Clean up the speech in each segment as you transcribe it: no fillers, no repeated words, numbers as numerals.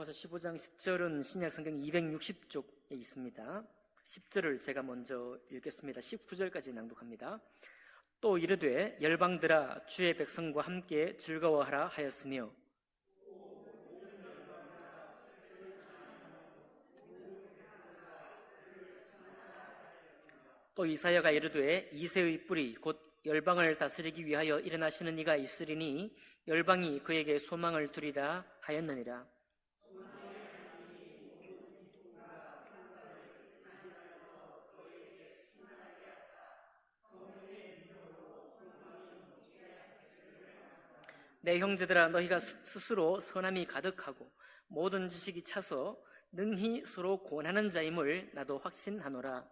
로마서 15장 10절은 신약 성경 260쪽에 있습니다. 10절을 제가 먼저 읽겠습니다. 19절까지 낭독합니다. 또 이르되 열방들아 주의 백성과 함께 즐거워하라 하였으며 또 이사야가 이르되 이새의 뿌리 곧 열방을 다스리기 위하여 일어나시는 이가 있으리니 열방이 그에게 소망을 두리라 하였느니라. 내 형제들아 너희가 스스로 선함이 가득하고 모든 지식이 차서 능히 서로 권하는 자임을 나도 확신하노라.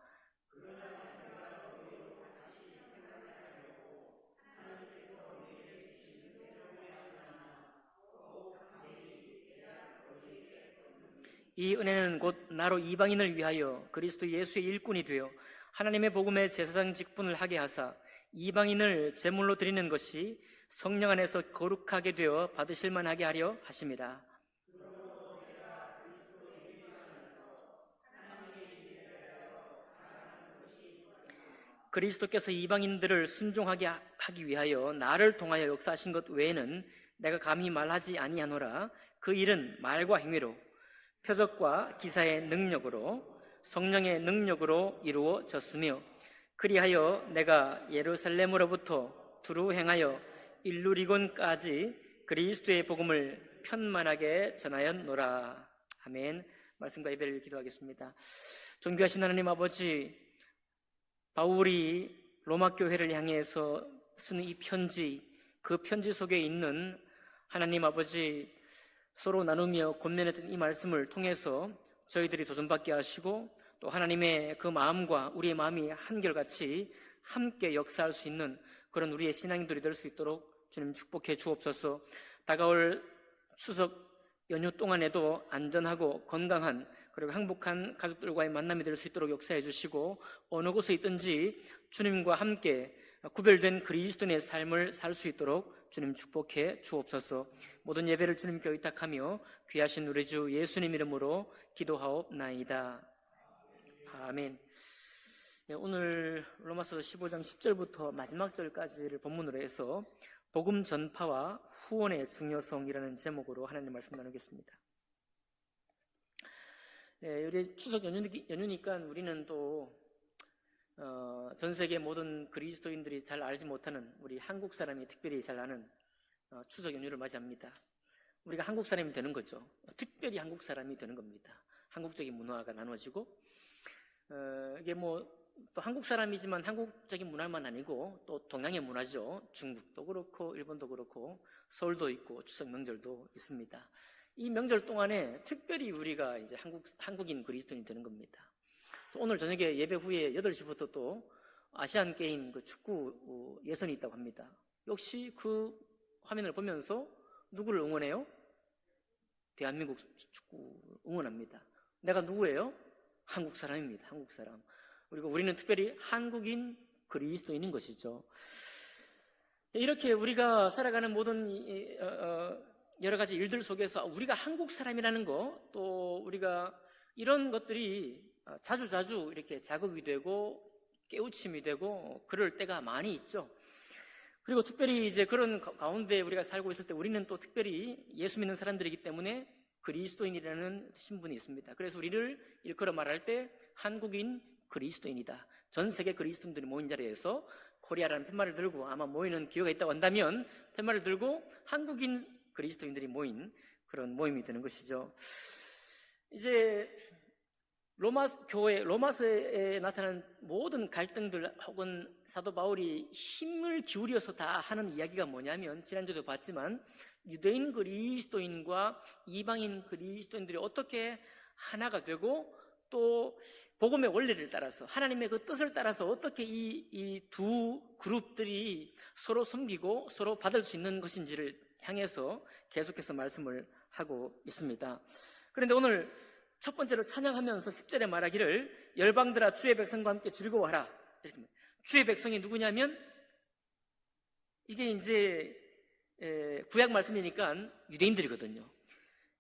이 은혜는 곧 나로 이방인을 위하여 그리스도 예수의 일꾼이 되어 하나님의 복음의 제사장 직분을 하게 하사 이방인을 제물로 드리는 것이 성령 안에서 거룩하게 되어 받으실 만하게 하려 하심이라. 그리스도께서 이방인들을 순종하게 하기 위하여 나를 통하여 역사하신 것 외에는 내가 감히 말하지 아니하노라. 그 일은 말과 행위로 표적과 기사의 능력으로 성령의 능력으로 이루어졌으며 그리하여 내가 예루살렘으로부터 두루 행하여 일루리곤까지 그리스도의 복음을 편만하게 전하였노라. 아멘. 말씀과 예배를 기도하겠습니다. 존귀하신 하나님 아버지, 바울이 로마 교회를 향해서 쓰는 이 편지, 그 편지 속에 있는 하나님 아버지 서로 나누며 권면했던 이 말씀을 통해서 저희들이 도전받게 하시고 또 하나님의 그 마음과 우리의 마음이 한결같이 함께 역사할 수 있는 그런 우리의 신앙인들이 될 수 있도록 주님 축복해 주옵소서. 다가올 추석 연휴 동안에도 안전하고 건강한 그리고 행복한 가족들과의 만남이 될 수 있도록 역사해 주시고 어느 곳에 있든지 주님과 함께 구별된 그리스도인의 삶을 살 수 있도록 주님 축복해 주옵소서. 모든 예배를 주님께 의탁하며 귀하신 우리 주 예수님 이름으로 기도하옵나이다. 아멘. 오늘 로마서 15장 10절부터 마지막 절까지를 본문으로 해서 복음 전파와 후원의 중요성이라는 제목으로 하나님 말씀 나누겠습니다. 우리 추석 연휴니까 우리는 또 전 세계 모든 그리스도인들이 잘 알지 못하는 우리 한국 사람이 특별히 잘 아는 추석 연휴를 맞이합니다. 우리가 한국 사람이 되는 거죠. 특별히 한국 사람이 되는 겁니다. 한국적인 문화가 나눠지고 이게 또 한국 사람이지만 한국적인 문화만 아니고 또 동양의 문화죠. 중국도 그렇고 일본도 그렇고 서울도 있고 추석 명절도 있습니다. 이 명절 동안에 특별히 우리가 이제 한국인 그리스도인이 되는 겁니다. 오늘 저녁에 예배 후에 8시부터 또 아시안 게임 그 축구 예선이 있다고 합니다. 역시 그 화면을 보면서 누구를 응원해요? 대한민국 축구 응원합니다. 내가 누구예요? 한국 사람입니다. 한국 사람. 그리고 우리는 특별히 한국인 그리스도인인 것이죠. 이렇게 우리가 살아가는 모든 여러 가지 일들 속에서 우리가 한국 사람이라는 거, 또 우리가 이런 것들이 자주 이렇게 자극이 되고 깨우침이 되고 그럴 때가 많이 있죠. 그리고 특별히 이제 그런 가운데 우리가 살고 있을 때 우리는 또 특별히 예수 믿는 사람들이기 때문에 그리스도인이라는 신분이 있습니다. 그래서 우리를 일컬어 말할 때 한국인 그리스도인이다. 전 세계 그리스도인들이 모인 자리에서 코리아라는 팻말을 들고 아마 모이는 기회가 있다고 한다면 팻말을 들고 한국인 그리스도인들이 모인 그런 모임이 되는 것이죠. 이제 로마서에 나타난 모든 갈등들 혹은 사도 바울이 힘을 기울여서 다 하는 이야기가 뭐냐면 지난주에도 봤지만 유대인 그리스도인과 이방인 그리스도인들이 어떻게 하나가 되고 또 복음의 원리를 따라서 하나님의 그 뜻을 따라서 어떻게 이 두 그룹들이 서로 섬기고 서로 받을 수 있는 것인지를 향해서 계속해서 말씀을 하고 있습니다. 그런데 오늘 첫 번째로 찬양하면서 10절에 말하기를 열방들아 주의 백성과 함께 즐거워하라. 이렇게. 주의 백성이 누구냐면 이게 이제 구약 말씀이니까 유대인들이거든요.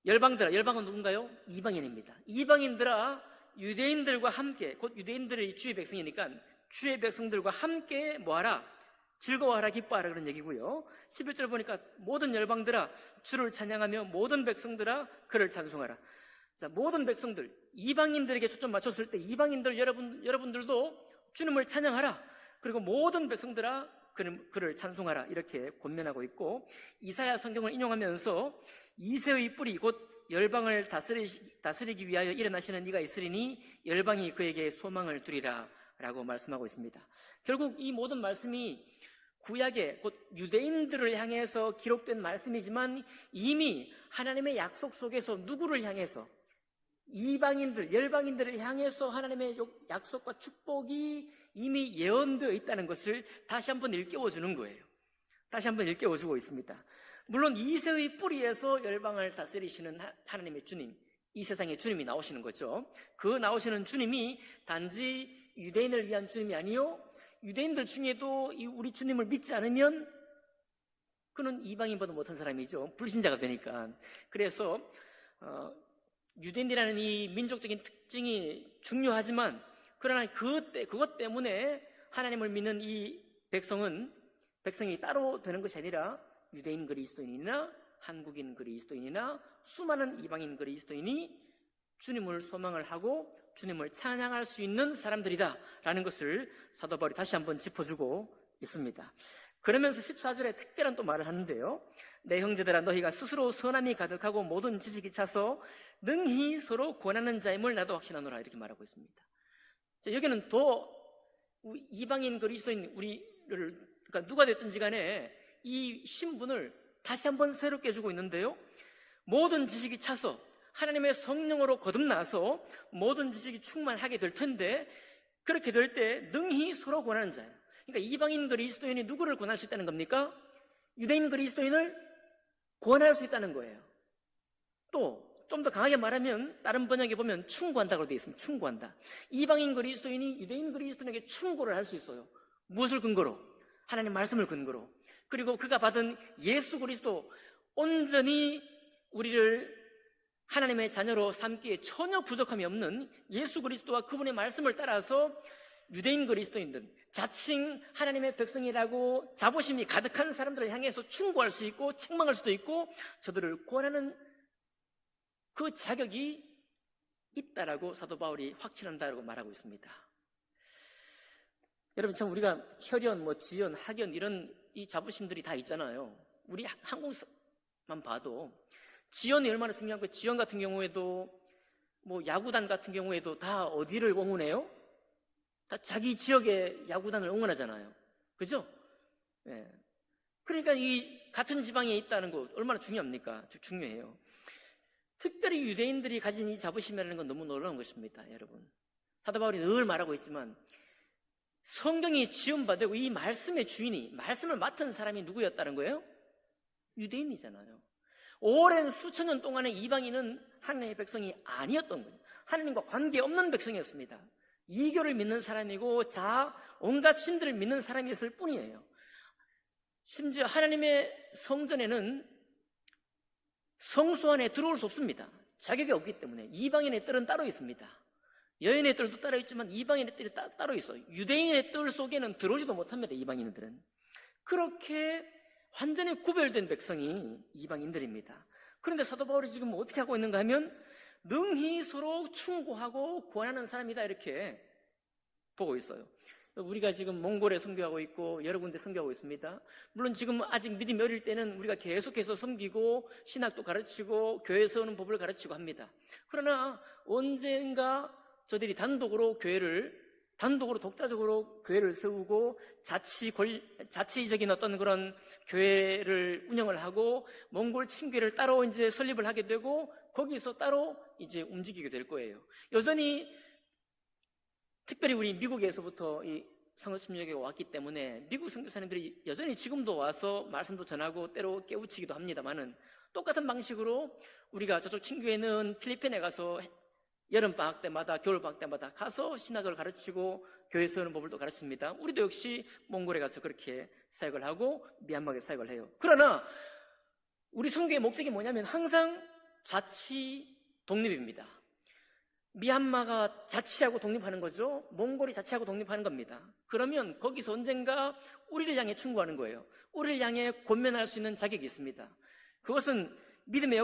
열방은 누군가요? 이방인입니다. 이방인들아 유대인들과 함께, 곧 유대인들이 주의 백성이니까 주의 백성들과 함께 뭐하라? 즐거워하라, 기뻐하라, 그런 얘기고요. 11절 보니까 모든 열방들아 주를 찬양하며 모든 백성들아 그를 찬송하라. 자, 모든 백성들, 이방인들에게 초점 맞췄을 때 이방인들 여러분들도 주님을 찬양하라. 그리고 모든 백성들아 그를 찬송하라, 이렇게 권면하고 있고, 이사야 성경을 인용하면서 이새의 뿌리 곧 열방을 다스리기 위하여 일어나시는 이가 있으리니 열방이 그에게 소망을 두리라 라고 말씀하고 있습니다. 결국 이 모든 말씀이 구약의 곧 유대인들을 향해서 기록된 말씀이지만 이미 하나님의 약속 속에서 누구를 향해서? 이방인들, 열방인들을 향해서 하나님의 약속과 축복이 이미 예언되어 있다는 것을 다시 한번 일깨워주는 거예요. 다시 한번 일깨워주고 있습니다. 물론 이새의 뿌리에서 열방을 다스리시는 하나님의 주님, 이 세상의 주님이 나오시는 거죠. 그 나오시는 주님이 단지 유대인을 위한 주님이 아니요, 유대인들 중에도 우리 주님을 믿지 않으면 그는 이방인보다 못한 사람이죠. 불신자가 되니까. 그래서 유대인이라는 이 민족적인 특징이 중요하지만, 그러나 그것 때문에 하나님을 믿는 이 백성이 따로 되는 것이 아니라 유대인 그리스도인이나 한국인 그리스도인이나 수많은 이방인 그리스도인이 주님을 소망을 하고 주님을 찬양할 수 있는 사람들이다 라는 것을 사도 바울이 다시 한번 짚어주고 있습니다. 그러면서 14절에 특별한 또 말을 하는데요, 내 형제들아 너희가 스스로 선함이 가득하고 모든 지식이 차서 능히 서로 권하는 자임을 나도 확신하노라, 이렇게 말하고 있습니다. 자, 여기는 더 이방인 그리스도인 우리를, 그러니까 누가 됐든지 간에 이 신분을 다시 한번 새롭게 해주고 있는데요, 모든 지식이 차서 하나님의 성령으로 거듭나서 모든 지식이 충만하게 될 텐데, 그렇게 될 때 능히 서로 권하는 자예요. 그러니까 이방인 그리스도인이 누구를 권할 수 있다는 겁니까? 유대인 그리스도인을 권할 수 있다는 거예요. 또 좀 더 강하게 말하면 다른 번역에 보면 충고한다고 되어 있습니다. 충고한다. 이방인 그리스도인이 유대인 그리스도인에게 충고를 할 수 있어요. 무엇을 근거로? 하나님 말씀을 근거로. 그리고 그가 받은 예수 그리스도, 온전히 우리를 하나님의 자녀로 삼기에 전혀 부족함이 없는 예수 그리스도와 그분의 말씀을 따라서 유대인 그리스도인들, 자칭 하나님의 백성이라고 자부심이 가득한 사람들을 향해서 충고할 수 있고 책망할 수도 있고 저들을 권하는 그 자격이 있다라고 사도 바울이 확신한다라고 말하고 있습니다. 여러분, 참 우리가 혈연, 지연, 학연 이런 이 자부심들이 다 있잖아요. 우리 한국만 봐도 지연이 얼마나 중요한 거예요. 지연 같은 경우에도 야구단 같은 경우에도 다 어디를 응원해요? 다 자기 지역의 야구단을 응원하잖아요. 그죠? 네. 그러니까 이 같은 지방에 있다는 거 얼마나 중요합니까? 중요해요. 특별히 유대인들이 가진 이 자부심이라는 건 너무 놀라운 것입니다, 여러분. 사도 바울이 늘 말하고 있지만 성경이 지음받고 이 말씀의 주인이, 말씀을 맡은 사람이 누구였다는 거예요? 유대인이잖아요. 오랜 수천 년 동안의 이방인은 하나님의 백성이 아니었던 거예요. 하나님과 관계없는 백성이었습니다. 이교를 믿는 사람이고 온갖 신들을 믿는 사람이었을 뿐이에요. 심지어 하나님의 성전에는 성소 안에 들어올 수 없습니다. 자격이 없기 때문에. 이방인의 뜰은 따로 있습니다. 여인의 뜰도 따로 있지만 이방인의 뜰이 따로 있어요. 유대인의 뜰 속에는 들어오지도 못합니다, 이방인들은. 그렇게 완전히 구별된 백성이 이방인들입니다. 그런데 사도 바울이 지금 어떻게 하고 있는가 하면 능히 서로 충고하고 권하는 사람이다, 이렇게 보고 있어요. 우리가 지금 몽골에 선교하고 있고 여러 군데 선교하고 있습니다. 물론 지금 아직 믿음이 어릴 때는 우리가 계속해서 섬기고 신학도 가르치고 교회 세우는 법을 가르치고 합니다. 그러나 언젠가 저들이 단독으로 독자적으로 교회를 세우고 자치적인 어떤 그런 교회를 운영을 하고 몽골 친교를 따로 이제 설립을 하게 되고 거기서 따로 이제 움직이게 될 거예요. 여전히 특별히 우리 미국에서부터 이 선거 침략이 왔기 때문에 미국 선교사님들이 여전히 지금도 와서 말씀도 전하고 때로 깨우치기도 합니다만은 똑같은 방식으로 우리가 저쪽 친교회는 필리핀에 가서 여름방학 때마다 겨울방학 때마다 가서 신학을 가르치고 교회 세우는 법을 또 가르칩니다. 우리도 역시 몽골에 가서 그렇게 사역을 하고 미얀마에 사역을 해요. 그러나 우리 선교의 목적이 뭐냐면 항상 자치 독립입니다. 미얀마가 자치하고 독립하는 거죠. 몽골이 자치하고 독립하는 겁니다. 그러면 거기서 언젠가 우리를 향해 충고하는 거예요. 우리를 향해 권면할 수 있는 자격이 있습니다. 그것은 믿음의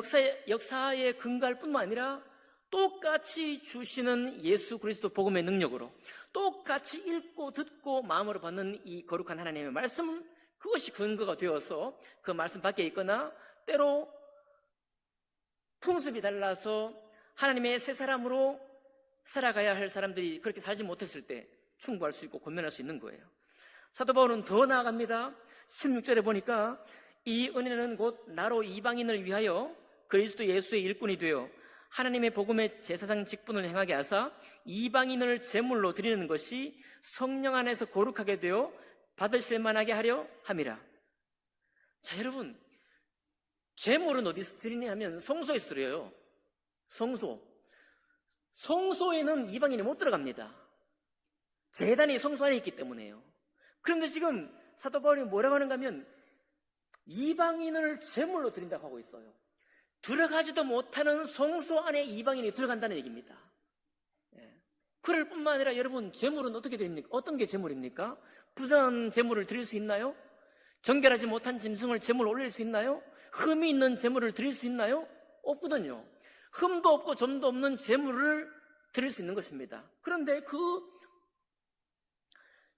역사에 근거할 뿐만 아니라 똑같이 주시는 예수 그리스도 복음의 능력으로 똑같이 읽고 듣고 마음으로 받는 이 거룩한 하나님의 말씀을, 그것이 근거가 되어서 그 말씀 밖에 있거나 때로 풍습이 달라서 하나님의 새 사람으로 살아가야 할 사람들이 그렇게 살지 못했을 때 충고할 수 있고 권면할 수 있는 거예요. 사도 바울은 더 나아갑니다. 16절에 보니까 이 은혜는 곧 나로 이방인을 위하여 그리스도 예수의 일꾼이 되어 하나님의 복음의 제사장 직분을 행하게 하사 이방인을 제물로 드리는 것이 성령 안에서 거룩하게 되어 받으실 만하게 하려 함이라. 자, 여러분, 제물은 어디서 드리냐 하면 성소에서 드려요. 성소에는 이방인이 못 들어갑니다. 제단이 성소 안에 있기 때문에요. 그런데 지금 사도 바울이 뭐라고 하는가 하면 이방인을 제물로 드린다고 하고 있어요. 들어가지도 못하는 성소 안에 이방인이 들어간다는 얘기입니다. 그럴 뿐만 아니라 여러분, 제물은 어떻게 됩니까? 어떤 게 제물입니까? 부정한 제물을 드릴 수 있나요? 정결하지 못한 짐승을 제물로 올릴 수 있나요? 흠이 있는 제물을 드릴 수 있나요? 없거든요. 흠도 없고 점도 없는 제물을 드릴 수 있는 것입니다. 그런데 그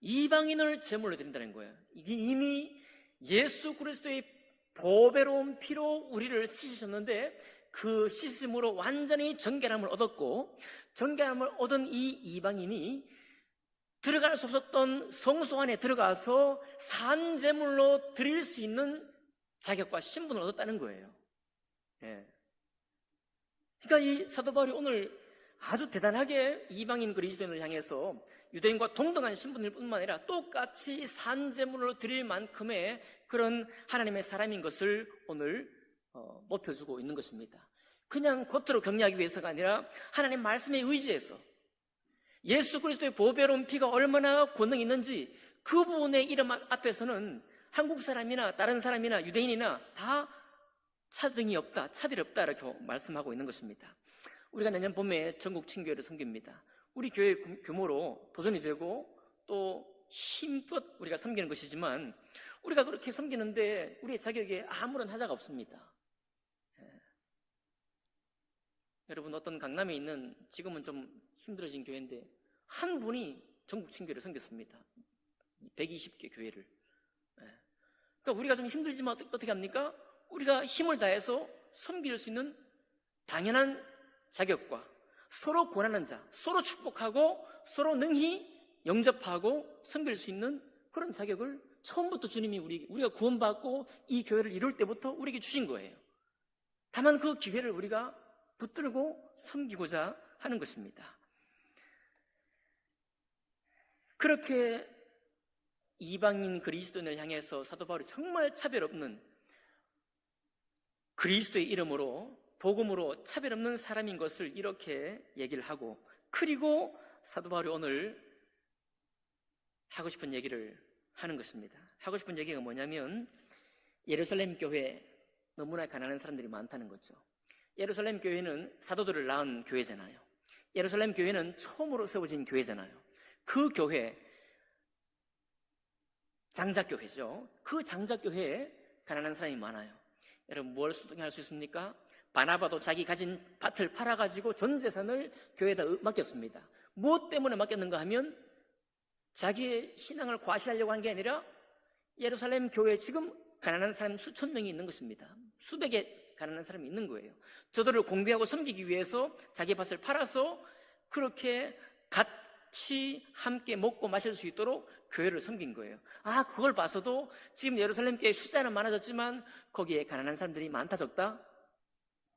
이방인을 제물로 드린다는 거예요. 이미 예수 그리스도의 보배로운 피로 우리를 씻으셨는데 그 씻음으로 완전히 정결함을 얻었고, 정결함을 얻은 이 이방인이 들어갈 수 없었던 성소 안에 들어가서 산제물로 드릴 수 있는 자격과 신분을 얻었다는 거예요. 그러니까 이 사도 바울이 오늘 아주 대단하게 이방인 그리스도인을 향해서 유대인과 동등한 신분일 뿐만 아니라 똑같이 산제물로 드릴 만큼의 그런 하나님의 사람인 것을 오늘 높여주고 있는 것입니다. 그냥 겉으로 격려하기 위해서가 아니라 하나님 말씀에 의지해서 예수 그리스도의 보배로운 피가 얼마나 권능이 있는지 그 부분의 이름 앞에서는 한국 사람이나 다른 사람이나 유대인이나 다 차등이 없다, 차별이 없다 이렇게 말씀하고 있는 것입니다. 우리가 내년 봄에 전국 친교회를 섬깁니다. 우리 교회 규모로 도전이 되고 또 힘껏 우리가 섬기는 것이지만 우리가 그렇게 섬기는데 우리의 자격에 아무런 하자가 없습니다. 여러분, 어떤 강남에 있는 지금은 좀 힘들어진 교회인데 한 분이 전국 친교회를 섬겼습니다. 120개 교회를. 그러니까 우리가 좀 힘들지만 어떻게 합니까? 우리가 힘을 다해서 섬길 수 있는 당연한 자격과 서로 권하는 자, 서로 축복하고 서로 능히 영접하고 섬길 수 있는 그런 자격을 처음부터 주님이 우리가 구원받고 이 교회를 이룰 때부터 우리에게 주신 거예요. 다만 그 기회를 우리가 붙들고 섬기고자 하는 것입니다. 그렇게 이방인 그리스도인을 향해서 사도 바울이 정말 차별 없는 그리스도의 이름으로 복음으로 차별 없는 사람인 것을 이렇게 얘기를 하고, 그리고 사도 바울이 오늘 하고 싶은 얘기를 하는 것입니다. 하고 싶은 얘기가 뭐냐면 예루살렘 교회 너무나 가난한 사람들이 많다는 거죠. 예루살렘 교회는 사도들을 낳은 교회잖아요. 예루살렘 교회는 처음으로 세워진 교회잖아요. 그 교회, 장작교회죠. 그 장작교회에 가난한 사람이 많아요. 여러분, 뭘 수동할 수 있습니까? 바나바도 자기 가진 밭을 팔아가지고 전 재산을 교회에다 맡겼습니다. 무엇 때문에 맡겼는가 하면 자기의 신앙을 과시하려고 한 게 아니라 예루살렘 교회에 지금 가난한 사람 수천 명이 있는 것입니다. 수백의 가난한 사람이 있는 거예요. 저들을 공부하고 섬기기 위해서 자기 밭을 팔아서 그렇게 같이 함께 먹고 마실 수 있도록 교회를 섬긴 거예요. 그걸 봐서도 지금 예루살렘 교회 숫자는 많아졌지만 거기에 가난한 사람들이 많다 적다?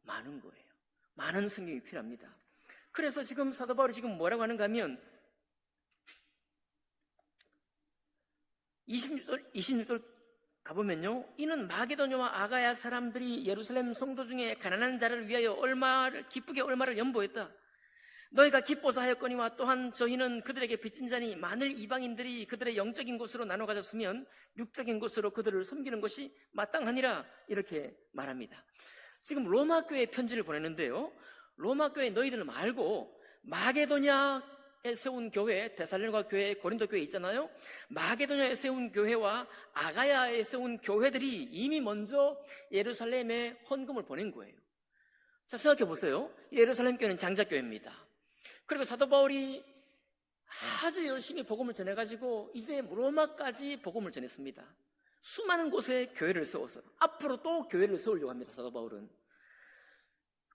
많은 거예요. 많은 성경이 필요합니다. 그래서 지금 사도 바울이 지금 뭐라고 하는가 하면 26절 가보면요, 이는 마게도냐와 아가야 사람들이 예루살렘 성도 중에 가난한 자를 위하여 기쁘게 얼마를 연보했다. 너희가 기뻐서 하였거니와 또한 저희는 그들에게 빚진 자니 만일 이방인들이 그들의 영적인 것으로 나눠 가졌으면 육적인 것으로 그들을 섬기는 것이 마땅하니라, 이렇게 말합니다. 지금 로마 교회에 편지를 보냈는데요. 로마 교회 너희들 말고 마게도냐에 세운 교회, 데살로니가 교회, 고린도 교회 있잖아요. 마게도냐에 세운 교회와 아가야에 세운 교회들이 이미 먼저 예루살렘에 헌금을 보낸 거예요. 자, 생각해 보세요. 예루살렘 교회는 장자교회입니다. 그리고 사도 바울이 아주 열심히 복음을 전해가지고 이제 로마까지 복음을 전했습니다. 수많은 곳에 교회를 세워서 앞으로 또 교회를 세우려고 합니다. 사도 바울은.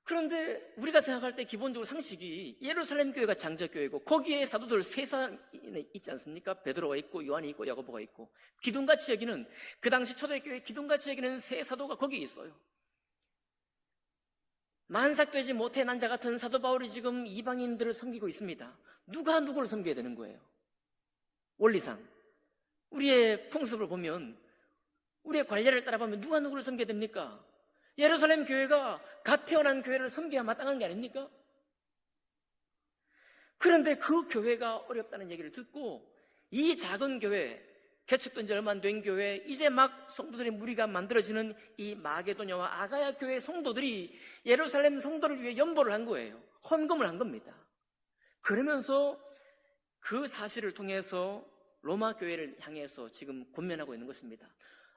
그런데 우리가 생각할 때 기본적으로 상식이 예루살렘 교회가 장자교회고 거기에 사도들 세 사람 있지 않습니까? 베드로가 있고 요한이 있고 야고보가 있고 기둥같이 여기는, 그 당시 초대교회 기둥같이 여기는 세 사도가 거기에 있어요. 만삭되지 못해 난 자 같은 사도 바울이 지금 이방인들을 섬기고 있습니다. 누가 누구를 섬겨야 되는 거예요? 원리상 우리의 풍습을 보면, 우리의 관례를 따라보면 누가 누구를 섬겨야 됩니까? 예루살렘 교회가 갓 태어난 교회를 섬겨야 마땅한 게 아닙니까? 그런데 그 교회가 어렵다는 얘기를 듣고 이 작은 교회, 개척된 지 얼마 안 된 교회, 이제 막 성도들의 무리가 만들어지는 이 마게도냐와 아가야 교회 성도들이 예루살렘 성도를 위해 연보를 한 거예요. 헌금을 한 겁니다. 그러면서 그 사실을 통해서 로마 교회를 향해서 지금 권면하고 있는 것입니다.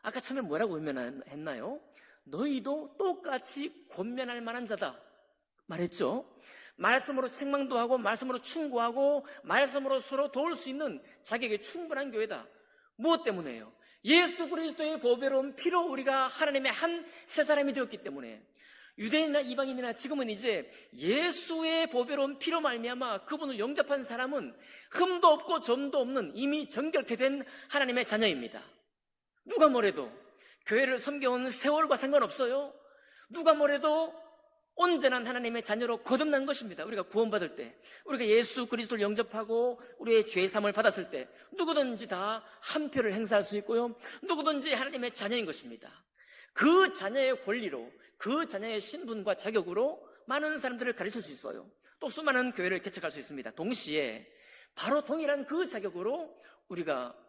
아까 처음에 뭐라고 권면했나요? 너희도 똑같이 권면할 만한 자다 말했죠. 말씀으로 책망도 하고 말씀으로 충고하고 말씀으로 서로 도울 수 있는 자격이 충분한 교회다. 무엇 때문에요? 예수 그리스도의 보배로운 피로 우리가 하나님의 한 새 사람이 되었기 때문에. 유대인이나 이방인이나 지금은 이제 예수의 보배로운 피로 말미암아 그분을 영접한 사람은 흠도 없고 점도 없는 이미 정결케 된 하나님의 자녀입니다. 누가 뭐래도 교회를 섬겨온 세월과 상관없어요. 누가 뭐래도 온전한 하나님의 자녀로 거듭난 것입니다. 우리가 구원받을 때, 우리가 예수 그리스도를 영접하고 우리의 죄사함을 받았을 때 누구든지 다 한 표를 행사할 수 있고요, 누구든지 하나님의 자녀인 것입니다. 그 자녀의 권리로, 그 자녀의 신분과 자격으로 많은 사람들을 가르칠 수 있어요. 또 수많은 교회를 개척할 수 있습니다. 동시에 바로 동일한 그 자격으로 우리가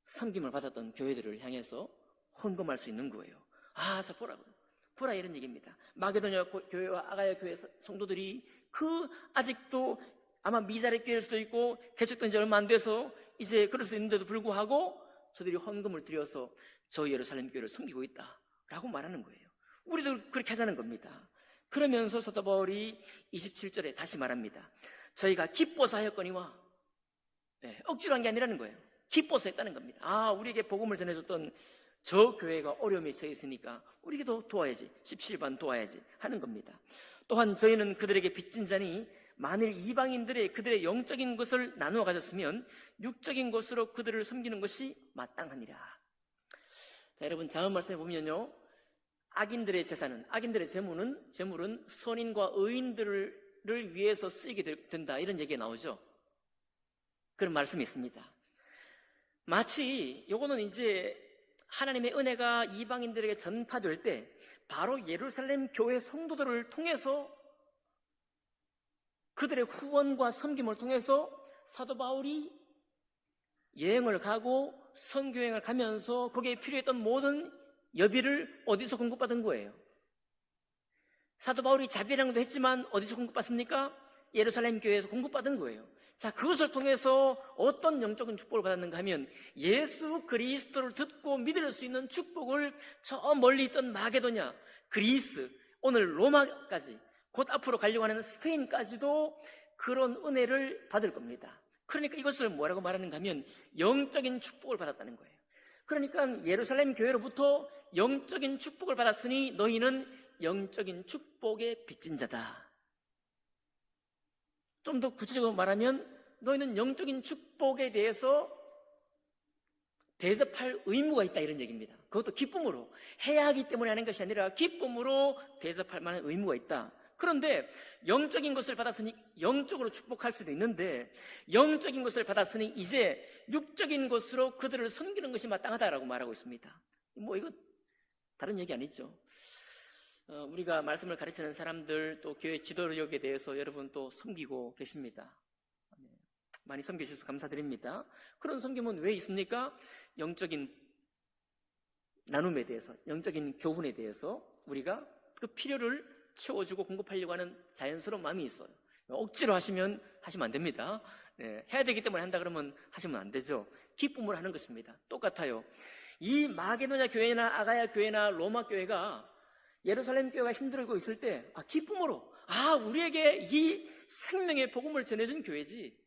섬김을 받았던 교회들을 향해서 헌금할 수 있는 거예요. 자, 보라 이런 얘기입니다. 마게도냐 교회와 아가야 교회 성도들이 그 아직도 아마 미자립 교회일 수도 있고 개척된 지 얼마 안 돼서 이제 그럴 수 있는데도 불구하고 저들이 헌금을 들여서 저희 예루살렘 교회를 섬기고 있다라고 말하는 거예요. 우리도 그렇게 하자는 겁니다. 그러면서 사도 바울이 27절에 다시 말합니다. 저희가 기뻐서 하였거니와, 억지로 한 게 아니라는 거예요. 기뻐서 했다는 겁니다. 우리에게 복음을 전해줬던 저 교회가 어려움에 처해 있으니까 우리도 도와야지, 17반 도와야지 하는 겁니다. 또한 저희는 그들에게 빚진 자니 만일 이방인들의 그들의 영적인 것을 나누어 가졌으면 육적인 것으로 그들을 섬기는 것이 마땅하니라. 자, 여러분 자언 말씀에 보면요, 악인들의 재산은, 악인들의 재물은 선인과 의인들을 위해서 쓰이게 된다, 이런 얘기가 나오죠. 그런 말씀이 있습니다. 마치 요거는 이제 하나님의 은혜가 이방인들에게 전파될 때 바로 예루살렘 교회 성도들을 통해서, 그들의 후원과 섬김을 통해서 사도 바울이 여행을 가고 선교여행을 가면서 거기에 필요했던 모든 여비를 어디서 공급받은 거예요? 사도 바울이 자비량도 했지만 어디서 공급받습니까? 예루살렘 교회에서 공급받은 거예요. 자, 그것을 통해서 어떤 영적인 축복을 받았는가 하면 예수 그리스도를 듣고 믿을 수 있는 축복을 저 멀리 있던 마게도냐, 그리스, 오늘 로마까지, 곧 앞으로 가려고 하는 스페인까지도 그런 은혜를 받을 겁니다. 그러니까 이것을 뭐라고 말하는가 하면 영적인 축복을 받았다는 거예요. 그러니까 예루살렘 교회로부터 영적인 축복을 받았으니 너희는 영적인 축복의 빚진 자다. 좀 더 구체적으로 말하면 너희는 영적인 축복에 대해서 대접할 의무가 있다, 이런 얘기입니다. 그것도 기쁨으로, 해야 하기 때문에 하는 것이 아니라 기쁨으로 대접할 만한 의무가 있다. 그런데 영적인 것을 받았으니 영적으로 축복할 수도 있는데, 영적인 것을 받았으니 이제 육적인 것으로 그들을 섬기는 것이 마땅하다라고 말하고 있습니다. 이거 다른 얘기 아니죠. 우리가 말씀을 가르치는 사람들, 또 교회 지도력에 대해서 여러분 또 섬기고 계십니다. 많이 섬겨주셔서 감사드립니다. 그런 섬김은 왜 있습니까? 영적인 나눔에 대해서, 영적인 교훈에 대해서 우리가 그 필요를 채워주고 공급하려고 하는 자연스러운 마음이 있어요. 억지로 하시면 하시면 안 됩니다. 네, 해야 되기 때문에 한다 그러면 하시면 안 되죠. 기쁨으로 하는 것입니다. 똑같아요. 이 마게도냐 교회나 아가야 교회나 로마 교회가 예루살렘 교회가 힘들고 있을 때 기쁨으로 우리에게 이 생명의 복음을 전해준 교회지,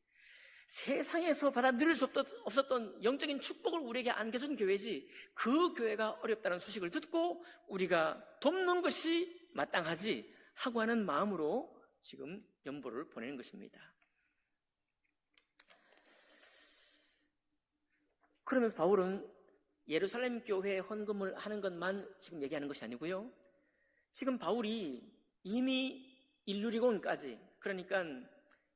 세상에서 받아들일 수 없었던 영적인 축복을 우리에게 안겨준 교회지, 그 교회가 어렵다는 소식을 듣고 우리가 돕는 것이 마땅하지 하고 하는 마음으로 지금 연보를 보내는 것입니다. 그러면서 바울은 예루살렘 교회에 헌금을 하는 것만 지금 얘기하는 것이 아니고요, 지금 바울이 이미 일루리곤까지, 그러니까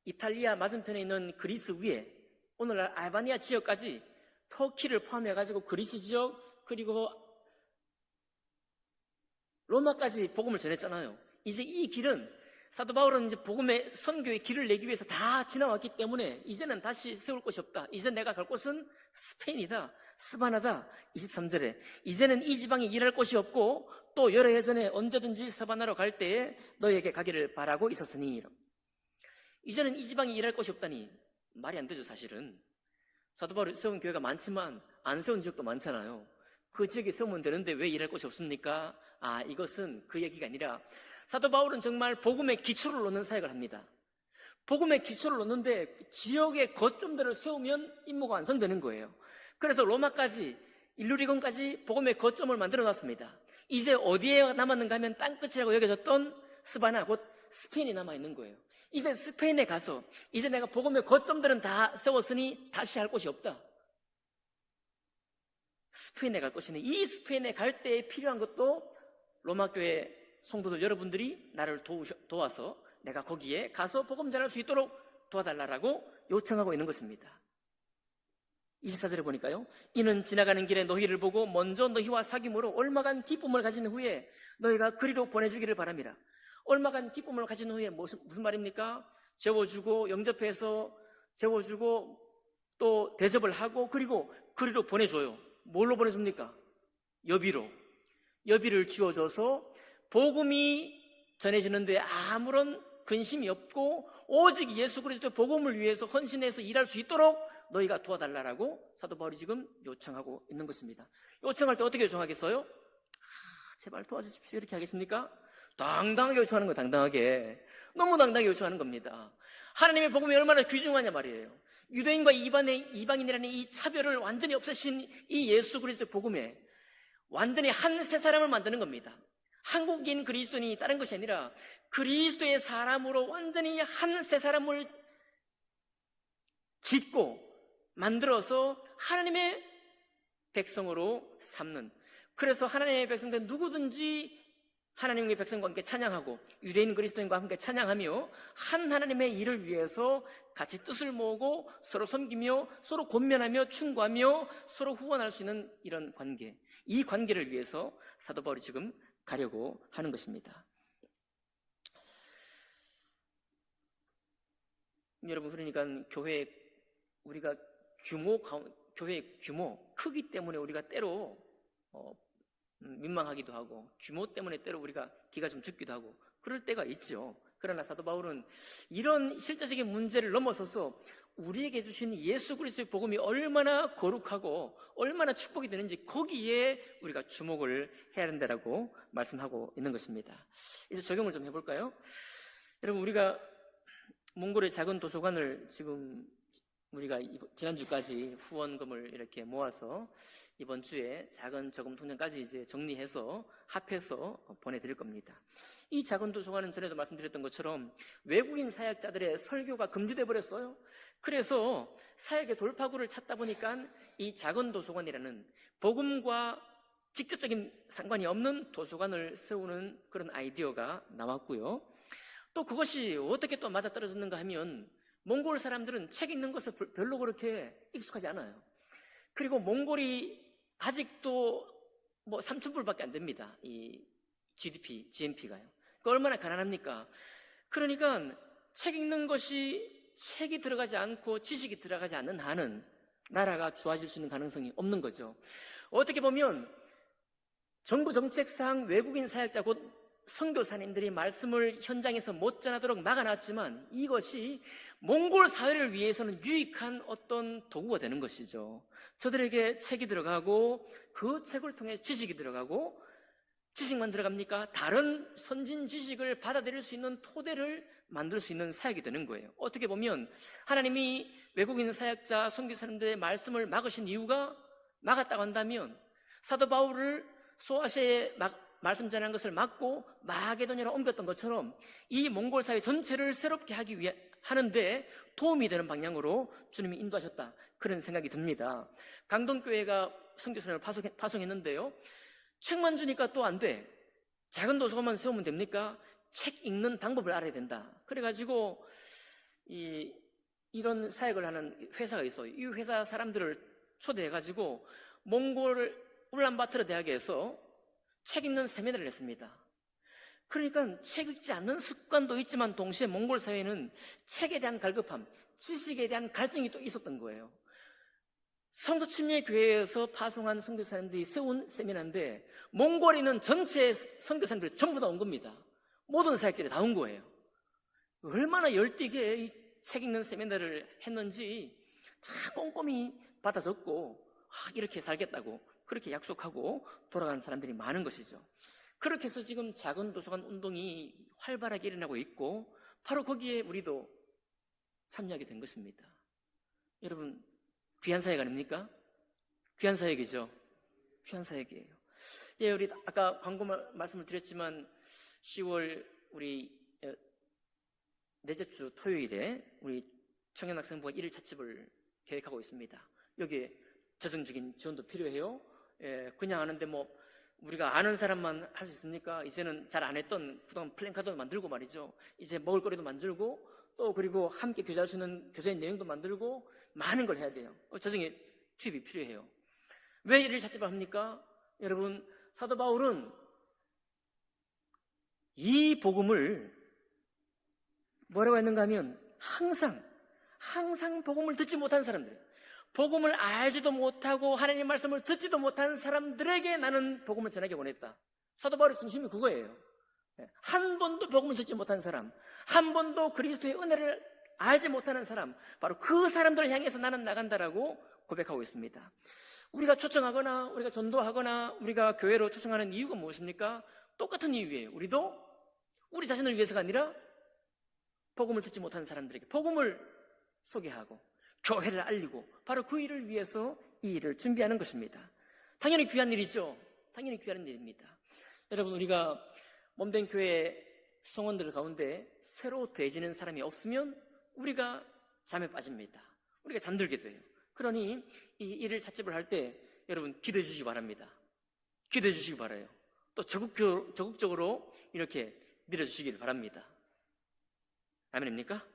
이탈리아 맞은편에 있는 그리스 위에 오늘날 알바니아 지역까지, 터키를 포함해가지고 그리스 지역 그리고 로마까지 복음을 전했잖아요. 이제 이 길은, 사도 바울은 이제 복음의 선교의 길을 내기 위해서 다 지나왔기 때문에 이제는 다시 세울 곳이 없다. 이제 내가 갈 곳은 스페인이다, 스바나다. 23절에 이제는 이 지방에 일할 곳이 없고 또 여러 해 전에 언제든지 스바나로 갈 때에 너에게 가기를 바라고 있었으니, 이제는 이 지방에 일할 곳이 없다니 말이 안 되죠. 사실은 사도 바울이 세운 교회가 많지만 안 세운 지역도 많잖아요. 그 지역에 세우면 되는데 왜 일할 곳이 없습니까? 이것은 그 얘기가 아니라 사도 바울은 정말 복음의 기초를 놓는 사역을 합니다. 복음의 기초를 놓는데 지역의 거점들을 세우면 임무가 완성되는 거예요. 그래서 로마까지, 일루리곤까지 복음의 거점을 만들어 놨습니다. 이제 어디에 남았는가 하면 땅끝이라고 여겨졌던 스바나, 곧 스페인이 남아있는 거예요. 이제 스페인에 가서 이제 내가 복음의 거점들은 다 세웠으니 다시 할 곳이 없다. 스페인에 갈 것이니 이 스페인에 갈 때에 필요한 것도 로마 교회 성도들 여러분들이 나를 도와서 내가 거기에 가서 복음 전할 수 있도록 도와달라고 요청하고 있는 것입니다. 24절에 보니까요, 이는 지나가는 길에 너희를 보고 먼저 너희와 사귐으로 얼마간 기쁨을 가진 후에 너희가 그리로 보내주기를 바랍니다. 얼마간 기쁨을 가진 후에 무슨 말입니까? 재워주고, 영접해서 재워주고 또 대접을 하고, 그리고 그리로 보내줘요. 뭘로 보내줍니까? 여비를 쥐어줘서 복음이 전해지는데 아무런 근심이 없고 오직 예수 그리스도의 복음을 위해서 헌신해서 일할 수 있도록 너희가 도와달라고 사도 바울이 지금 요청하고 있는 것입니다. 요청할 때 어떻게 요청하겠어요? 제발 도와주십시오 이렇게 하겠습니까? 당당하게 요청하는 거예요. 당당하게, 너무 당당하게 요청하는 겁니다. 하나님의 복음이 얼마나 귀중하냐 말이에요. 유대인과 이방인이라는 이 차별을 완전히 없애신 이 예수 그리스도의 복음에 완전히 한 새 사람을 만드는 겁니다. 한국인 그리스도인이 다른 것이 아니라 그리스도의 사람으로 완전히 한 새 사람을 짓고 만들어서 하나님의 백성으로 삼는, 그래서 하나님의 백성들 누구든지 하나님의 백성과 함께 찬양하고 유대인 그리스도인과 함께 찬양하며 한 하나님의 일을 위해서 같이 뜻을 모으고 서로 섬기며 서로 권면하며 충고하며 서로 후원할 수 있는 이런 관계, 이 관계를 위해서 사도 바울이 지금 가려고 하는 것입니다. 여러분, 그러니까 우리가 교회의 규모, 크기 때문에 우리가 때로 민망하기도 하고, 규모 때문에 때로 우리가 기가 좀 죽기도 하고 그럴 때가 있죠. 그러나 사도 바울은 이런 실제적인 문제를 넘어서서 우리에게 주신 예수 그리스도의 복음이 얼마나 거룩하고 얼마나 축복이 되는지 거기에 우리가 주목을 해야 된다라고 말씀하고 있는 것입니다. 이제 적용을 좀 해볼까요? 여러분, 우리가 몽골의 작은 도서관을 지금 우리가 지난주까지 후원금을 이렇게 모아서 이번 주에 작은 저금 통장까지 이제 정리해서 합해서 보내드릴 겁니다. 이 작은 도서관은 전에도 말씀드렸던 것처럼 외국인 사역자들의 설교가 금지돼 버렸어요. 그래서 사역의 돌파구를 찾다 보니까 이 작은 도서관이라는 복음과 직접적인 상관이 없는 도서관을 세우는 그런 아이디어가 나왔고요. 또 그것이 어떻게 또 맞아떨어졌는가 하면 몽골 사람들은 책 읽는 것을 별로 그렇게 익숙하지 않아요. 그리고 몽골이 아직도 3,000불밖에 안 됩니다. 이 GMP가요. 얼마나 가난합니까? 그러니까 책 읽는 것이 책이 들어가지 않고 지식이 들어가지 않는 한은 나라가 좋아질 수 있는 가능성이 없는 거죠. 어떻게 보면 정부 정책상 외국인 사역자 곧 선교사님들이 말씀을 현장에서 못 전하도록 막아놨지만 이것이 몽골 사회를 위해서는 유익한 어떤 도구가 되는 것이죠. 저들에게 책이 들어가고 그 책을 통해 지식이 들어가고, 지식만 들어갑니까? 다른 선진 지식을 받아들일 수 있는 토대를 만들 수 있는 사역이 되는 거예요. 어떻게 보면 하나님이 외국인 사역자 선교사님들의 말씀을 막으신 이유가, 막았다고 한다면 사도 바울을 소아시아에 말씀 전하는 것을 막고 마게도냐로 옮겼던 것처럼 이 몽골 사회 전체를 새롭게 하기 위해 하는데 도움이 되는 방향으로 주님이 인도하셨다, 그런 생각이 듭니다. 강동교회가 선교사를 파송했는데요, 책만 주니까 또 안 돼. 작은 도서관만 세우면 됩니까? 책 읽는 방법을 알아야 된다. 그래가지고 이런 사역을 하는 회사가 있어요. 이 회사 사람들을 초대해가지고 몽골 울란바토르 대학에서 책 읽는 세미나를 했습니다. 그러니까 책 읽지 않는 습관도 있지만 동시에 몽골 사회는 책에 대한 갈급함, 지식에 대한 갈증이 또 있었던 거예요. 성서침례교회에서 파송한 선교사님들이 세운 세미나인데 몽골에 있는 전체 선교사님들이 전부 다 온 겁니다. 모든 사역자들이 다 온 거예요. 얼마나 열띠게 이 책 읽는 세미나를 했는지 다 꼼꼼히 받아 적고 이렇게 살겠다고 그렇게 약속하고 돌아간 사람들이 많은 것이죠. 그렇게 해서 지금 작은 도서관 운동이 활발하게 일어나고 있고 바로 거기에 우리도 참여하게 된 것입니다. 여러분, 귀한 사역 아닙니까? 귀한 사역이죠. 귀한 사역이에요. 예, 우리 아까 광고 말씀을 드렸지만 10월 우리 넷째 주 토요일에 우리 청년학생부가 1일 찻집을 계획하고 있습니다. 여기에 재정적인 지원도 필요해요. 예, 그냥 하는데 뭐 우리가 아는 사람만 할 수 있습니까? 이제는 잘 안 했던 그동안 플랜카드도 만들고 말이죠. 이제 먹을거리도 만들고 또 그리고 함께 교제할 수 있는 교제의 내용도 만들고 많은 걸 해야 돼요. 재정의 투입이 필요해요. 왜 이를 찻집을 합니까? 여러분, 사도 바울은 이 복음을 뭐라고 했는가 하면 항상 복음을 듣지 못한 사람들, 복음을 알지도 못하고 하나님의 말씀을 듣지도 못한 사람들에게 나는 복음을 전하기 원했다. 사도 바울의 중심이 그거예요. 한 번도 복음을 듣지 못한 사람, 한 번도 그리스도의 은혜를 알지 못하는 사람, 바로 그 사람들을 향해서 나는 나간다라고 고백하고 있습니다. 우리가 초청하거나 우리가 전도하거나 우리가 교회로 초청하는 이유가 무엇입니까? 똑같은 이유예요. 우리도 우리 자신을 위해서가 아니라 복음을 듣지 못한 사람들에게 복음을 소개하고 교회를 알리고 바로 그 일을 위해서 이 일을 준비하는 것입니다. 당연히 귀한 일이죠. 당연히 귀한 일입니다. 여러분, 우리가 몸된 교회 성원들 가운데 새로 되어지는 사람이 없으면 우리가 잠에 빠집니다. 우리가 잠들게 돼요. 그러니 이 일을 찻집을 할 때 여러분 기도해 주시기 바랍니다. 기도해 주시기 바라요. 또 적극적으로 이렇게 밀어주시기를 바랍니다. 아멘입니까?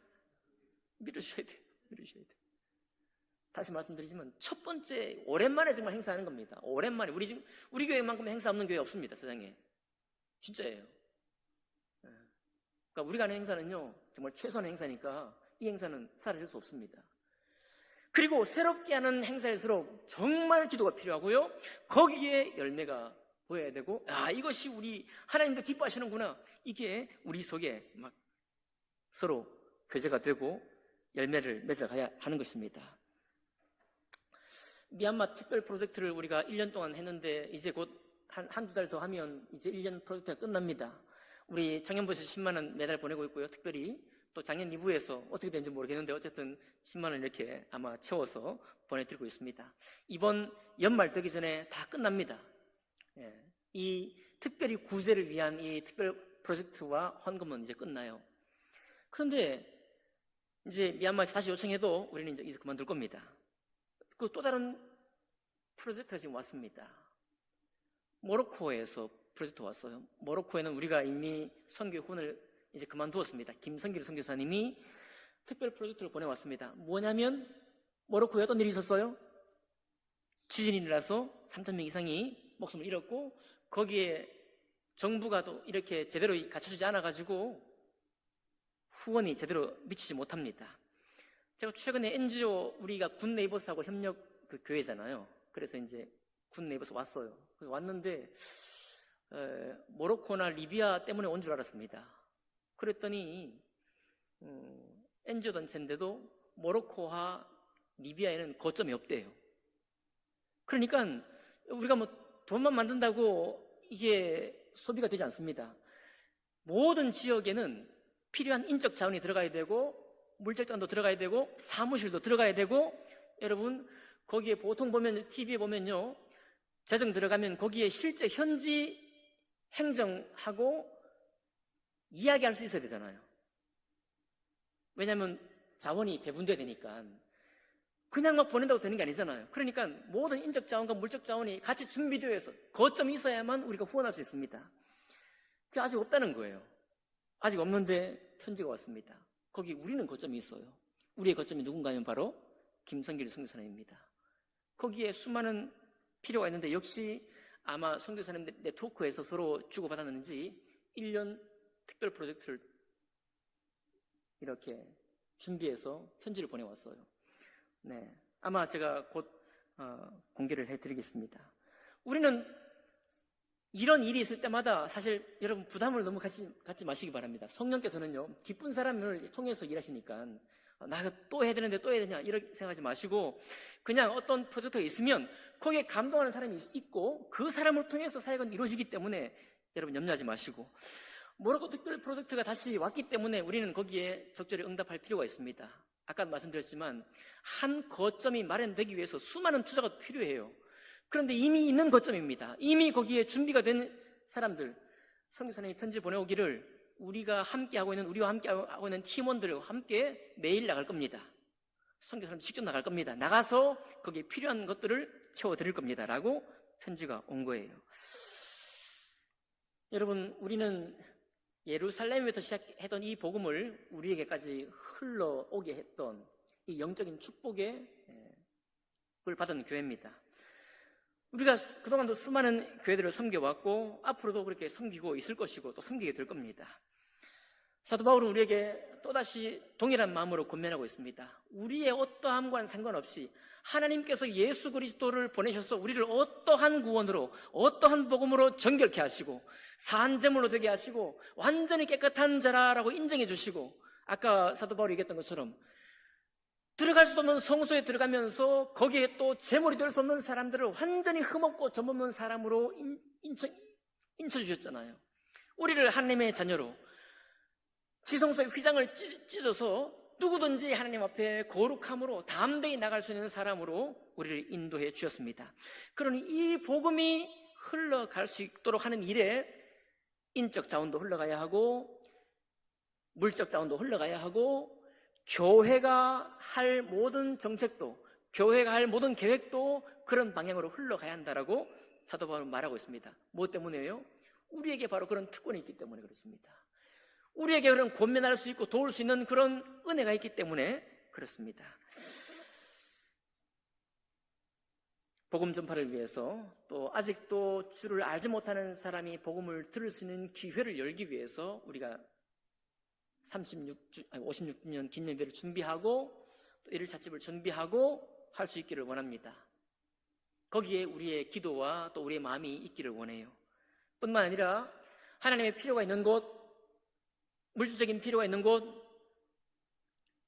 밀어주셔야 돼요. 밀어주셔야 돼요. 다시 말씀드리지만 첫 번째, 오랜만에 정말 행사하는 겁니다. 오랜만에. 우리 교회만큼 행사 없는 교회 없습니다, 세상에. 진짜예요. 그러니까 우리가 하는 행사는요, 정말 최소한의 행사니까 이 행사는 사라질 수 없습니다. 그리고 새롭게 하는 행사일수록 정말 기도가 필요하고요, 거기에 열매가 보여야 되고, 이것이 우리 하나님도 기뻐하시는구나, 이게 우리 속에 막 서로 교제가 되고 열매를 맺어가야 하는 것입니다. 미얀마 특별 프로젝트를 우리가 1년 동안 했는데 이제 곧 한두 달 더 하면 이제 1년 프로젝트가 끝납니다. 우리 청년부에서 10만 원 매달 보내고 있고요. 특별히 또 작년 2부에서 어떻게 되는지 모르겠는데 어쨌든 10만 원 이렇게 아마 채워서 보내드리고 있습니다. 이번 연말 되기 전에 다 끝납니다. 이 특별히 구제를 위한 이 특별 프로젝트와 헌금은 이제 끝나요. 그런데 이제 미얀마에서 다시 요청해도 우리는 이제 그만둘 겁니다. 그 또 다른 프로젝트가 지금 왔습니다. 모로코에서 프로젝트 왔어요. 모로코에는 우리가 이미 선교 후원을 이제 그만두었습니다. 김성길 선교사님이 특별 프로젝트를 보내왔습니다. 뭐냐면 모로코에 어떤 일이 있었어요? 지진이 일어나서 3,000명 이상이 목숨을 잃었고 거기에 정부가 또 이렇게 제대로 갖춰주지 않아가지고 후원이 제대로 미치지 못합니다. 제가 최근에 NGO 우리가 굿네이버스하고 협력 그 교회잖아요. 그래서 이제 굿네이버스 왔어요. 그래서 왔는데 모로코나 리비아 때문에 온 줄 알았습니다. 그랬더니 NGO 단체인데도 모로코와 리비아에는 거점이 없대요. 그러니까 우리가 뭐 돈만 만든다고 이게 소비가 되지 않습니다. 모든 지역에는 필요한 인적 자원이 들어가야 되고, 물적 자원도 들어가야 되고, 사무실도 들어가야 되고, 여러분 거기에 보통 보면 TV에 보면요, 재정 들어가면 거기에 실제 현지 행정하고 이야기할 수 있어야 되잖아요. 왜냐하면 자원이 배분돼야 되니까. 그냥 막 보낸다고 되는 게 아니잖아요. 그러니까 모든 인적 자원과 물적 자원이 같이 준비되어 있어 거점이 있어야만 우리가 후원할 수 있습니다. 그게 아직 없다는 거예요. 아직 없는데 편지가 왔습니다. 거기 우리는 거점이 있어요. 우리의 거점이 누군가 하면 바로 김성길 선교사님입니다. 거기에 수많은 필요가 있는데 역시 아마 선교사님 네트워크에서 서로 주고받았는지 1년 특별 프로젝트를 이렇게 준비해서 편지를 보내왔어요. 네, 아마 제가 곧 공개를 해드리겠습니다. 우리는 이런 일이 있을 때마다 사실 여러분 부담을 너무 갖지 마시기 바랍니다. 성령께서는요, 기쁜 사람을 통해서 일하시니까 나 또 해야 되는데 또 해야 되냐 이렇게 생각하지 마시고, 그냥 어떤 프로젝트가 있으면 거기에 감동하는 사람이 있고 그 사람을 통해서 사역은 이루어지기 때문에 여러분 염려하지 마시고, 모로코 특별 프로젝트가 다시 왔기 때문에 우리는 거기에 적절히 응답할 필요가 있습니다. 아까 말씀드렸지만 한 거점이 마련되기 위해서 수많은 투자가 필요해요. 그런데 이미 있는 거점입니다. 이미 거기에 준비가 된 사람들, 선교사님이 편지 보내오기를 우리가 우리와 함께 하고 있는 팀원들과 함께 매일 나갈 겁니다. 선교사님 직접 나갈 겁니다. 나가서 거기에 필요한 것들을 채워드릴 겁니다. 라고 편지가 온 거예요. 여러분, 우리는 예루살렘에부터 시작했던 이 복음을 우리에게까지 흘러오게 했던 이 영적인 축복의 을 받은 교회입니다. 우리가 그동안도 수많은 교회들을 섬겨왔고 앞으로도 그렇게 섬기고 있을 것이고 또 섬기게 될 겁니다. 사도 바울은 우리에게 또다시 동일한 마음으로 권면하고 있습니다. 우리의 어떠함과는 상관없이 하나님께서 예수 그리스도를 보내셔서 우리를 어떠한 구원으로, 어떠한 복음으로 정결케 하시고 산제물로 되게 하시고 완전히 깨끗한 자라라고 인정해 주시고, 아까 사도 바울이 얘기했던 것처럼 들어갈 수 없는 성소에 들어가면서 거기에 또 제물이 될 수 없는 사람들을 완전히 흠없고 점없는 사람으로 인쳐주셨잖아요. 우리를 하나님의 자녀로 지성소의 휘장을 찢어서 누구든지 하나님 앞에 거룩함으로 담대히 나갈 수 있는 사람으로 우리를 인도해 주셨습니다. 그러니 이 복음이 흘러갈 수 있도록 하는 일에 인적 자원도 흘러가야 하고 물적 자원도 흘러가야 하고 교회가 할 모든 정책도, 교회가 할 모든 계획도 그런 방향으로 흘러가야 한다라고 사도 바울은 말하고 있습니다. 무엇 때문에요? 우리에게 바로 그런 특권이 있기 때문에 그렇습니다. 우리에게 그런 권면할 수 있고 도울 수 있는 그런 은혜가 있기 때문에 그렇습니다. 복음 전파를 위해서, 또 아직도 주를 알지 못하는 사람이 복음을 들을 수 있는 기회를 열기 위해서 우리가 56주년 기념회를 준비하고 또 1일 찻집을 준비하고 할 수 있기를 원합니다. 거기에 우리의 기도와 또 우리의 마음이 있기를 원해요. 뿐만 아니라 하나님의 필요가 있는 곳, 물질적인 필요가 있는 곳,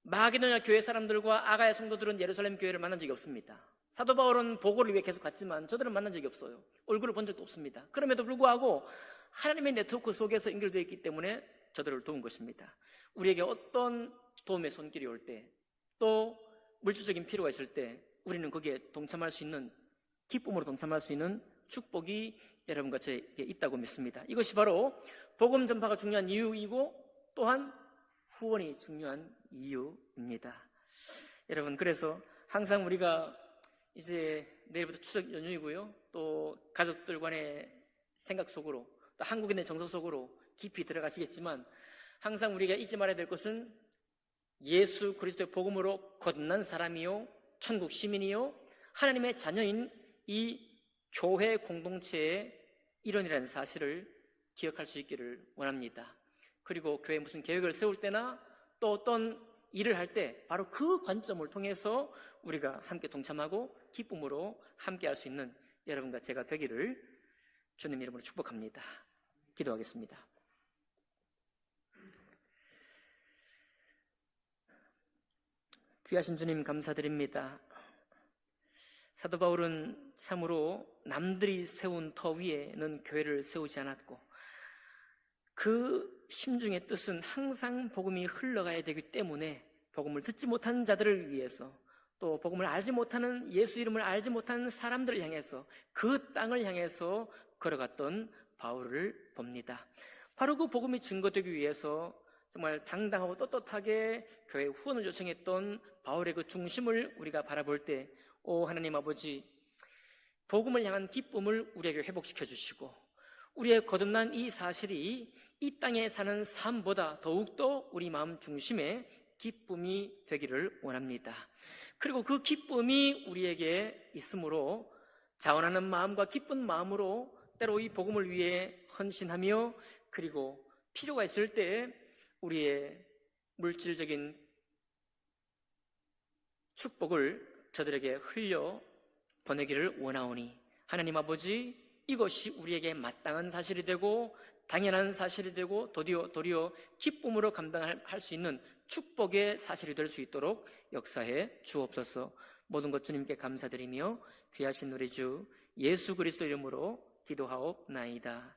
마게도냐 교회 사람들과 아가야 성도들은 예루살렘 교회를 만난 적이 없습니다. 사도 바울은 보고를 위해 계속 갔지만 저들은 만난 적이 없어요. 얼굴을 본 적도 없습니다. 그럼에도 불구하고 하나님의 네트워크 속에서 연결되어 있기 때문에 저들을 도운 것입니다. 우리에게 어떤 도움의 손길이 올 때, 또 물질적인 필요가 있을 때 우리는 거기에 동참할 수 있는, 기쁨으로 동참할 수 있는 축복이 여러분과 저에게 있다고 믿습니다. 이것이 바로 복음 전파가 중요한 이유이고 또한 후원이 중요한 이유입니다. 여러분, 그래서 항상 우리가 이제 내일부터 추석 연휴이고요, 또 가족들 간의 생각 속으로, 또 한국인의 정서 속으로 깊이 들어가시겠지만 항상 우리가 잊지 말아야 될 것은 예수 그리스도의 복음으로 거듭난 사람이요, 천국 시민이요, 하나님의 자녀인 이 교회 공동체의 일원이라는 사실을 기억할 수 있기를 원합니다. 그리고 교회에 무슨 계획을 세울 때나 또 어떤 일을 할 때 바로 그 관점을 통해서 우리가 함께 동참하고 기쁨으로 함께 할 수 있는 여러분과 제가 되기를 주님 이름으로 축복합니다. 기도하겠습니다. 귀하신 주님 감사드립니다. 사도 바울은 참으로 남들이 세운 터 위에는 교회를 세우지 않았고 그 심중의 뜻은 항상 복음이 흘러가야 되기 때문에 복음을 듣지 못한 자들을 위해서 또 복음을 알지 못하는 예수 이름을 알지 못하는 사람들을 향해서 그 땅을 향해서 걸어갔던 바울을 봅니다. 바로 그 복음이 증거되기 위해서 정말 당당하고 떳떳하게 교회 후원을 요청했던 바울의 그 중심을 우리가 바라볼 때 오 하나님 아버지, 복음을 향한 기쁨을 우리에게 회복시켜 주시고 우리의 거듭난 이 사실이 이 땅에 사는 삶보다 더욱더 우리 마음 중심에 기쁨이 되기를 원합니다. 그리고 그 기쁨이 우리에게 있으므로 자원하는 마음과 기쁜 마음으로 때로 이 복음을 위해 헌신하며 그리고 필요가 있을 때 우리의 물질적인 축복을 저들에게 흘려 보내기를 원하오니 하나님 아버지, 이것이 우리에게 마땅한 사실이 되고 당연한 사실이 되고 도리어 기쁨으로 감당할 수 있는 축복의 사실이 될 수 있도록 역사해 주옵소서. 모든 것 주님께 감사드리며 귀하신 우리 주 예수 그리스도 이름으로 기도하옵나이다.